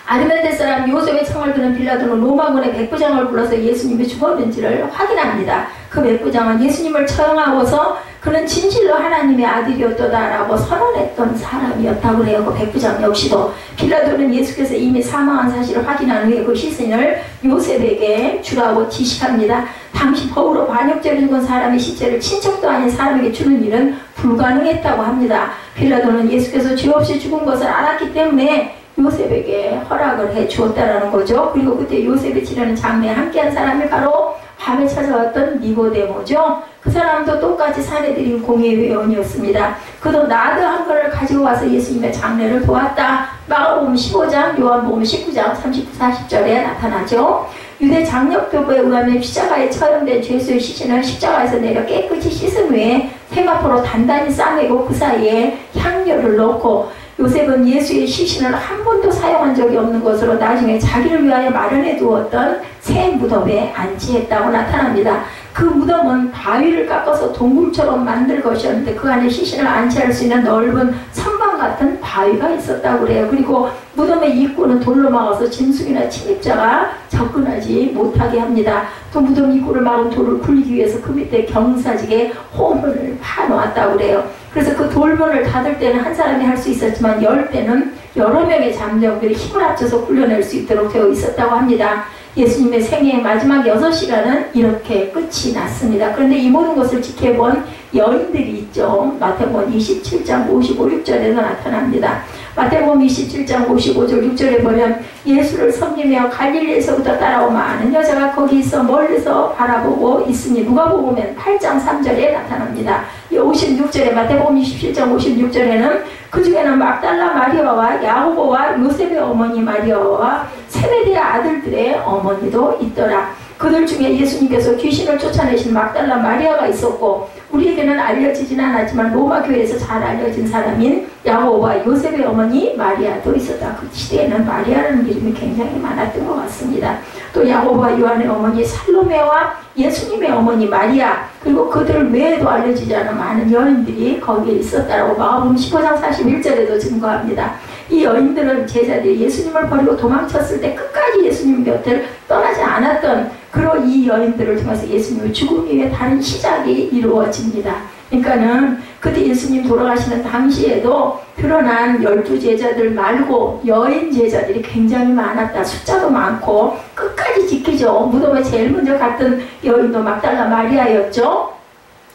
아리마대 사람 요셉의 청을 들은 빌라도는 로마군의 백부장을 불러서 예수님이 죽었는지를 확인합니다. 그 백부장은 예수님을 처형하고서 그는 진실로 하나님의 아들이었다라고 선언했던 사람이었다고 해요. 그 백부장 역시도. 빌라도는 예수께서 이미 사망한 사실을 확인한 후에 그 시신을 요셉에게 주라고 지시합니다. 당시 법으로 반역죄를 죽은 사람의 시체를 친척도 아닌 사람에게 주는 일은 불가능했다고 합니다. 빌라도는 예수께서 죄 없이 죽은 것을 알았기 때문에 요셉에게 허락을 해 주었다라는 거죠. 그리고 그때 요셉이 치르는 장례에 함께한 사람이 바로 밤에 찾아왔던 니고데모죠. 그 사람도 똑같이 산헤드린 공예회원이었습니다. 그도 나드 한 그릇을 가지고 와서 예수님의 장례를 도왔다. 마가복음 15장, 요한복음 19장 39, 40절에 나타나죠. 유대 장력교부에 의하면 십자가에 처형된 죄수의 시신을 십자가에서 내려 깨끗이 씻은 후에 세마포로 단단히 싸매고 그 사이에 향료를 넣고 요셉은 예수의 시신을 한 번도 사용한 적이 없는 것으로 나중에 자기를 위하여 마련해 두었던 새 무덤에 안치했다고 나타납니다. 그 무덤은 바위를 깎아서 동굴처럼 만들 것이었는데 그 안에 시신을 안치할 수 있는 넓은 선방 같은 바위가 있었다고 그래요. 그리고 무덤의 입구는 돌로 막아서 짐승이나 침입자가 접근하지 못하게 합니다. 또 무덤 입구를 막은 돌을 굴리기 위해서 그 밑에 경사지게 호문을 파놓았다고 그래요. 그래서 그 돌문을 닫을 때는 한 사람이 할 수 있었지만 열 때는 여러 명의 잠정들이 힘을 합쳐서 굴려낼 수 있도록 되어 있었다고 합니다. 예수님의 생애의 마지막 6시간은 이렇게 끝이 났습니다. 그런데 이 모든 것을 지켜본 여인들이 있죠. 마태복음 27장 55, 6절에서 나타납니다. 마태복음 27장 55절 6절에 보면 예수를 섬기며 갈릴리에서부터 따라온 많은 여자가 거기 있어 멀리서 바라보고 있으니 누가복음은 8장 3절에 나타납니다. 56절에 마태복음 27장 56절에는 그 중에는 막달라 마리아와 야고보와 요셉의 어머니 마리아와 세베대의 아들들의 어머니도 있더라. 그들 중에 예수님께서 귀신을 쫓아내신 막달라 마리아가 있었고 우리에게는 알려지진 않았지만 로마 교회에서 잘 알려진 사람인 야고보와 요셉의 어머니 마리아도 있었다. 그 시대에는 마리아라는 이름이 굉장히 많았던 것 같습니다. 또 야고보와 요한의 어머니 살로메와 예수님의 어머니 마리아 그리고 그들 외에도 알려지지 않은 많은 여인들이 거기에 있었다라고 마가복음 15장 41절에도 증거합니다. 이 여인들은 제자들이 예수님을 버리고 도망쳤을 때 끝까지 예수님 곁을 떠나지 않았던 그런 이 여인들을 통해서 예수님의 죽음 이후에 다른 시작이 이루어집니다. 그러니까는 그때 예수님 돌아가시는 당시에도 드러난 12제자들 말고 여인 제자들이 굉장히 많았다. 숫자도 많고 끝까지 지키죠. 무덤에 제일 먼저 갔던 여인도 막달라 마리아였죠.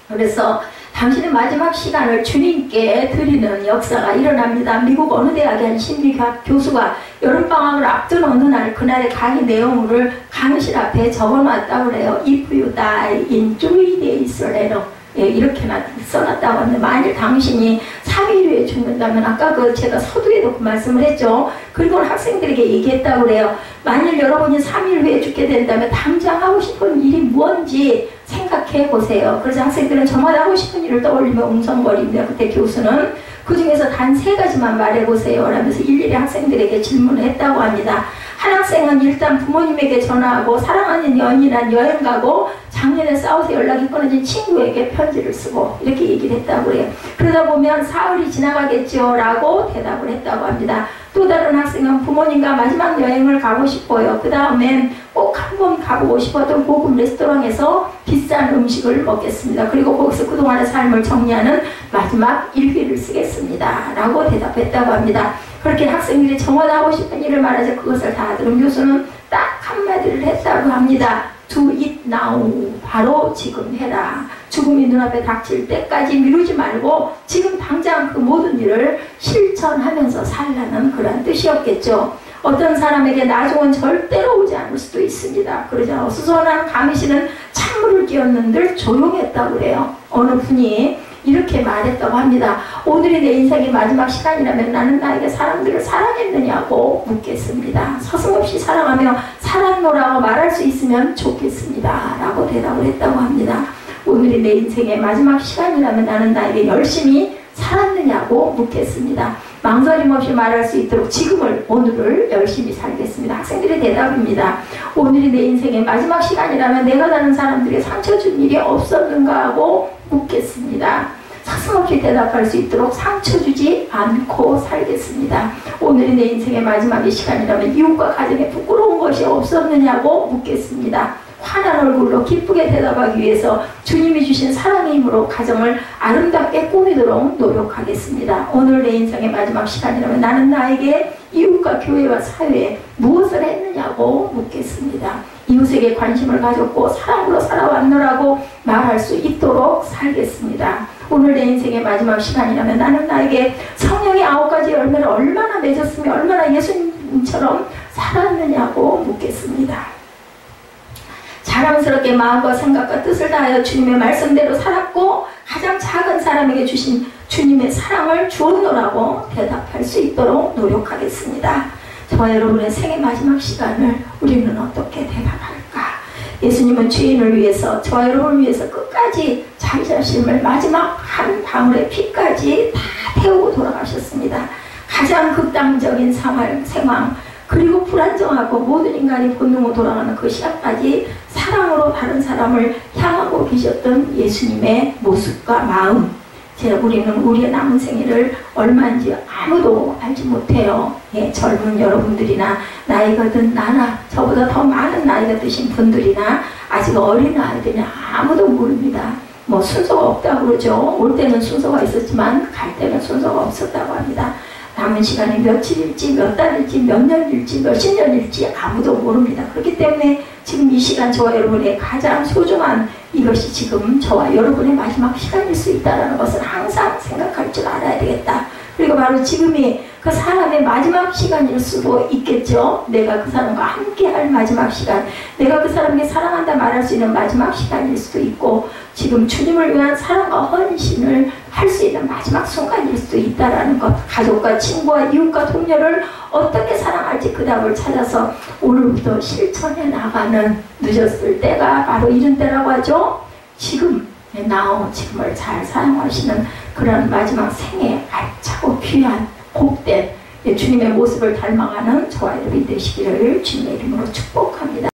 그래서 당신의 마지막 시간을 주님께 드리는 역사가 일어납니다. 미국 어느 대학의 한 심리학 교수가 여름방학을 앞둔 어느 날 그날의 강의 내용을 강의실 앞에 적어놨다고 그래요. If you die in 3 days later 예, 이렇게나 써놨다고 하는데, 만일 당신이 3일 후에 죽는다면, 아까 제가 서두에도 그 말씀을 했죠. 그리고 학생들에게 얘기했다고 그래요. 만일 여러분이 3일 후에 죽게 된다면 당장 하고 싶은 일이 뭔지 생각해 보세요. 그래서 학생들은 저마다 하고 싶은 일을 떠올리며 웅성거립니다. 그때 교수는 그 중에서 단 3가지만 말해보세요 라면서 일일이 학생들에게 질문을 했다고 합니다. 한 학생은 일단 부모님에게 전화하고 사랑하는 연인이랑 여행 가고 작년에 싸워서 연락이 끊어진 친구에게 편지를 쓰고 이렇게 얘기를 했다고 해요. 그러다 보면 사흘이 지나가겠죠 라고 대답을 했다고 합니다. 또 다른 학생은 부모님과 마지막 여행을 가고 싶어요. 그 다음엔 꼭 한번 가보고 싶었던 고급 레스토랑에서 비싼 음식을 먹겠습니다. 그리고 거기서 그동안의 삶을 정리하는 마지막 일기를 쓰겠습니다 라고 대답했다고 합니다. 그렇게 학생들이 저마다 하고 싶은 일을 말하자 그것을 다 들은 교수는 딱 한마디를 했다고 합니다. Do it now. 바로 지금 해라. 죽음이 눈앞에 닥칠 때까지 미루지 말고 지금 당장 그 모든 일을 실천하면서 살라는 그런 뜻이었겠죠. 어떤 사람에게 나중은 절대로 오지 않을 수도 있습니다. 그러자 어수선한 가미씨는 찬물을 끼얹는들 조용했다고 그래요. 어느 분이 이렇게 말했다고 합니다. 오늘이 내 인생의 마지막 시간이라면 나는 나에게 사람들을 사랑했느냐고 묻겠습니다. 서슴없이 사랑하며 사랑노라고 말할 수 있으면 좋겠습니다 라고 대답을 했다고 합니다. 오늘이 내 인생의 마지막 시간이라면 나는 나에게 열심히 살았느냐고 묻겠습니다. 망설임 없이 말할 수 있도록 지금을, 오늘을 열심히 살겠습니다. 학생들의 대답입니다. 오늘이 내 인생의 마지막 시간이라면 내가 다른 사람들에게 상처 준 일이 없었는가 하고 묻겠습니다. 서슴없이 대답할 수 있도록 상처 주지 않고 살겠습니다. 오늘이 내 인생의 마지막의 시간이라면 이웃과 가정에 부끄러운 것이 없었느냐고 묻겠습니다. 환한 얼굴로 기쁘게 대답하기 위해서 주님이 주신 사랑의 힘으로 가정을 아름답게 꾸미도록 노력하겠습니다. 오늘 내 인생의 마지막 시간이라면 나는 나에게 이웃과 교회와 사회에 무엇을 했느냐고 묻겠습니다. 이웃에게 관심을 가졌고 사랑으로 살아왔노라고 말할 수 있도록 살겠습니다. 오늘 내 인생의 마지막 시간이라면 나는 나에게 성령의 9가지 열매를 얼마나 맺었으며 얼마나 예수님처럼 살았느냐고 묻겠습니다. 자랑스럽게 마음과 생각과 뜻을 다하여 주님의 말씀대로 살았고 가장 작은 사람에게 주신 주님의 사랑을 주었노라고 대답할 수 있도록 노력하겠습니다. 저와 여러분의 생애 마지막 시간을 우리는 어떻게 대답할까? 예수님은 죄인을 위해서, 저와 여러분을 위해서 끝까지 자기 자신을 마지막 한 방울의 피까지 다 태우고 돌아가셨습니다. 가장 극단적인 상황 그리고 불안정하고 모든 인간이 본능으로 돌아가는 그 시간까지 사랑으로 다른 사람을 향하고 계셨던 예수님의 모습과 마음, 우리는 우리의 남은 생애를 얼마인지 아무도 알지 못해요. 예, 젊은 여러분들이나 나이가 든 나나 저보다 더 많은 나이가 드신 분들이나 아직 어린 아이들이나 아무도 모릅니다. 뭐 순서가 없다고 그러죠. 올 때는 순서가 있었지만 갈 때는 순서가 없었다고 합니다. 남은 시간이 며칠일지, 몇 달일지, 몇 년일지, 몇십 년일지 아무도 모릅니다. 그렇기 때문에 지금 이 시간 저와 여러분의 가장 소중한 이것이 지금 저와 여러분의 마지막 시간일 수 있다는 것을 항상 생각할 줄 알아야 되겠다. 그리고 바로 지금이 그 사람의 마지막 시간일 수도 있겠죠. 내가 그 사람과 함께 할 마지막 시간, 내가 그 사람에게 사랑한다 말할 수 있는 마지막 시간일 수도 있고 지금 주님을 위한 사랑과 헌신을 할 수 있는 마지막 순간일 수도 있다는 것, 가족과 친구와 이웃과 동료를 어떻게 사랑할지 그 답을 찾아서 오늘부터 실천해 나가는, 늦었을 때가 바로 이른 때라고 하죠. 지금 지금을 잘 사용하시는 그런 마지막 생에 알차고 귀한 복된 주님의 모습을 닮아가는 저와 여러분이 되시기를 주님의 이름으로 축복합니다.